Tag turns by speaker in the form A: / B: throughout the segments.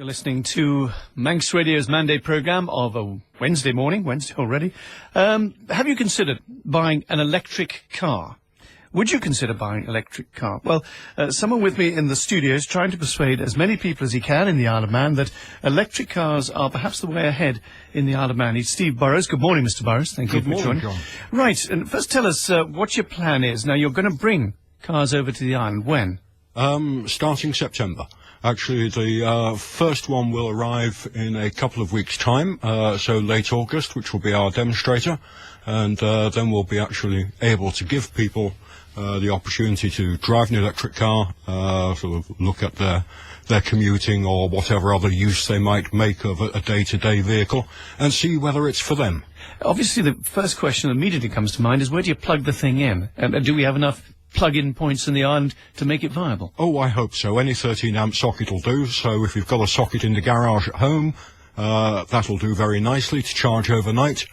A: You're listening to Manx Radio's Monday programme of a Wednesday morning, Wednesday already. Have you considered buying an electric car? Would you consider buying an electric car? Well, someone with me in the studio is trying to persuade as many people as he can in the Isle of Man that electric cars are perhaps the way ahead in the Isle of Man. He's Steve Burrows. Good morning, Mr. Burrows. Thank you for joining.
B: John.
A: Right, and first tell us what your plan is. Now, you're going to bring cars over to the island. When?
B: Starting September. Actually, the first one will arrive in a couple of weeks' time, so late August, which will be our demonstrator, and then we'll be actually able to give people the opportunity to drive an electric car, sort of look at their commuting or whatever other use they might make of a day-to-day vehicle, and see whether it's for them.
A: Obviously, the first question that immediately comes to mind is where do you plug the thing in? And do we have enough plug-in points in the island to make it viable?
B: Oh, I hope so. Any 13-amp socket will do. So if you've got a socket in the garage at home, that'll do very nicely to charge overnight.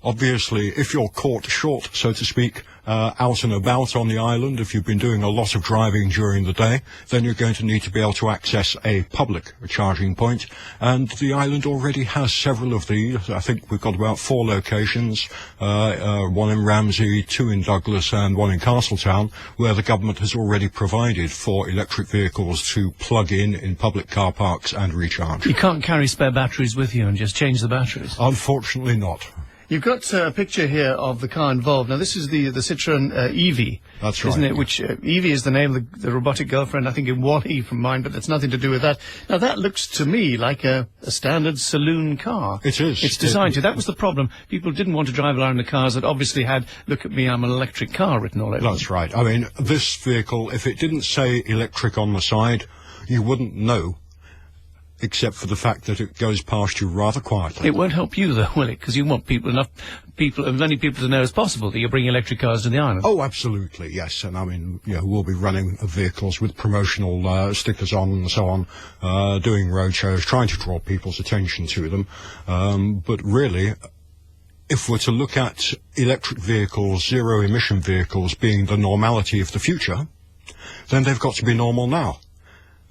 B: Obviously, if you're caught short, so to speak, out and about on the island, if you've been doing a lot of driving during the day, then you're going to need to be able to access a public charging point. And the island already has several of these. I think we've got about 4 locations, one in Ramsey, 2 in Douglas, and 1 in Castletown, where the government has already provided for electric vehicles to plug in public car parks and recharge.
A: You can't carry spare batteries with you and just change the batteries?
B: Unfortunately not.
A: You've got a picture here of the car involved. Now, this is the Citroën Evie.
B: That's right.
A: Isn't it? Which, Evie is the name of the robotic girlfriend, I think, in Wally from mine, but that's nothing to do with that. Now, that looks to me like a standard saloon car.
B: It is.
A: It's designed to. That was the problem. People didn't want to drive around in the cars that obviously had, look at me, I'm an electric car written all over it.
B: That's right. I mean, this vehicle, if it didn't say electric on the side, you wouldn't know, except for the fact that it goes past you rather quietly.
A: It won't help you, though, will it? Because you want as many people to know as possible that you're bringing electric cars to the island.
B: Oh, absolutely, yes. And I mean, we'll be running vehicles with promotional stickers on and so on, doing road shows, trying to draw people's attention to them. But really, if we're to look at electric vehicles, zero-emission vehicles being the normality of the future, then they've got to be normal now.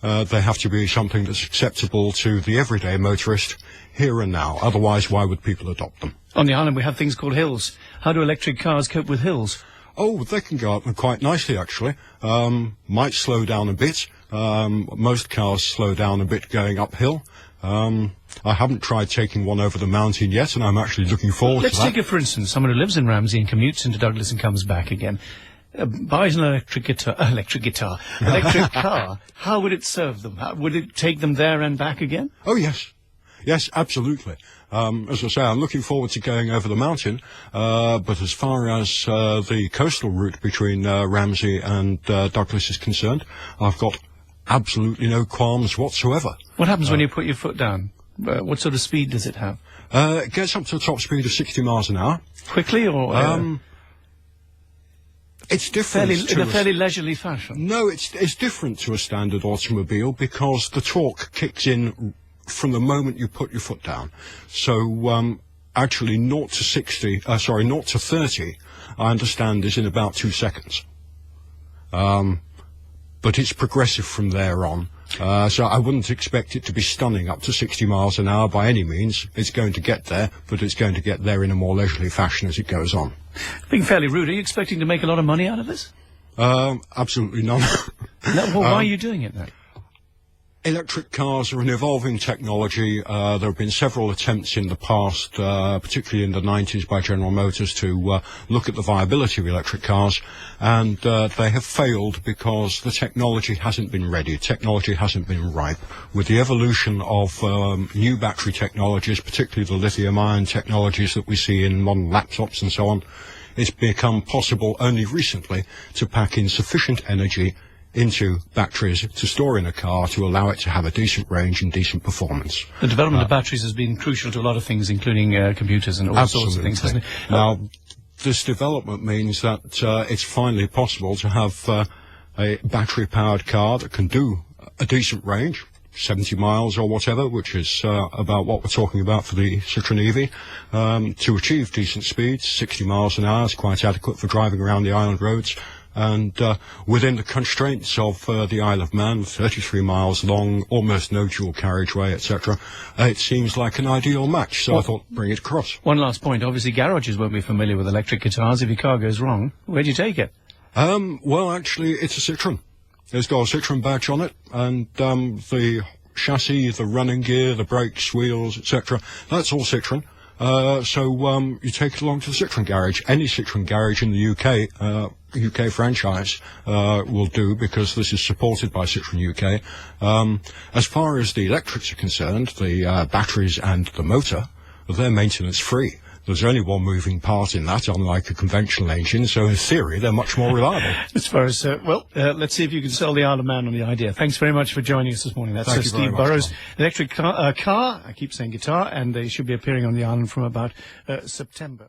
B: They have to be something that's acceptable to the everyday motorist here and now. Otherwise, why would people adopt them?
A: On the island, we have things called hills. How do electric cars cope with hills?
B: Oh, they can go up quite nicely, actually. Might slow down a bit. Most cars slow down a bit going uphill. I haven't tried taking one over the mountain yet, and I'm actually looking forward to that.
A: Let's take it, for instance, someone who lives in Ramsey and commutes into Douglas and comes back again. Buys an electric car, how would it serve them? Would it take them there and back again?
B: Oh, yes. Yes, absolutely. As I say, I'm looking forward to going over the mountain, but as far as the coastal route between Ramsey and Douglas is concerned, I've got absolutely no qualms whatsoever.
A: What happens when you put your foot down? What sort of speed does it have?
B: It gets up to a top speed of 60 miles an hour.
A: Quickly or...
B: It's different
A: in a fairly leisurely fashion.
B: No, it's different to a standard automobile because the torque kicks in from the moment you put your foot down. So actually 0 to 30, I understand, is in about 2 seconds. But it's progressive from there on. So I wouldn't expect it to be stunning up to 60 miles an hour by any means. It's going to get there, but it's going to get there in a more leisurely fashion as it goes on.
A: Being fairly rude, are you expecting to make a lot of money out of this?
B: Absolutely none.
A: No, well, why are you doing it then?
B: Electric cars are an evolving technology. There have been several attempts in the past, particularly in the 90s by General Motors, to look at the viability of electric cars, and they have failed because the technology hasn't been ready. Technology hasn't been ripe. With the evolution of new battery technologies, particularly the lithium-ion technologies that we see in modern laptops and so on, it's become possible only recently to pack in sufficient energy into batteries to store in a car to allow it to have a decent range and decent performance.
A: The development of batteries has been crucial to a lot of things, including computers and all sorts of things, hasn't it?
B: Now, this development means that it's finally possible to have a battery-powered car that can do a decent range, 70 miles or whatever, which is about what we're talking about for the Citroën Evie, to achieve decent speeds. 60 miles an hour is quite adequate for driving around the island roads. And within the constraints of the Isle of Man, 33 miles long, almost no dual carriageway, etc., it seems like an ideal match. So I thought, bring it across.
A: One last point. Obviously, garages won't be familiar with electric guitars. If your car goes wrong, where do you take it?
B: Well, actually, it's a Citroen. It's got a Citroen badge on it, and the chassis, the running gear, the brakes, wheels, etc., that's all Citroen. So you take it along to the Citroen garage. Any Citroen garage in the UK franchise will do, because this is supported by Citroen UK. As far as the electrics are concerned, the batteries and the motor, they're maintenance free. There's only one moving part in that, unlike a conventional engine, so in theory they're much more reliable.
A: As far as, let's see if you can sell the Isle of Man on the idea. Thanks very much for joining us this morning. That's
B: Thank you very
A: Steve
B: much,
A: Burrows,
B: Tom.
A: electric car, I keep saying guitar, and they should be appearing on the island from about September.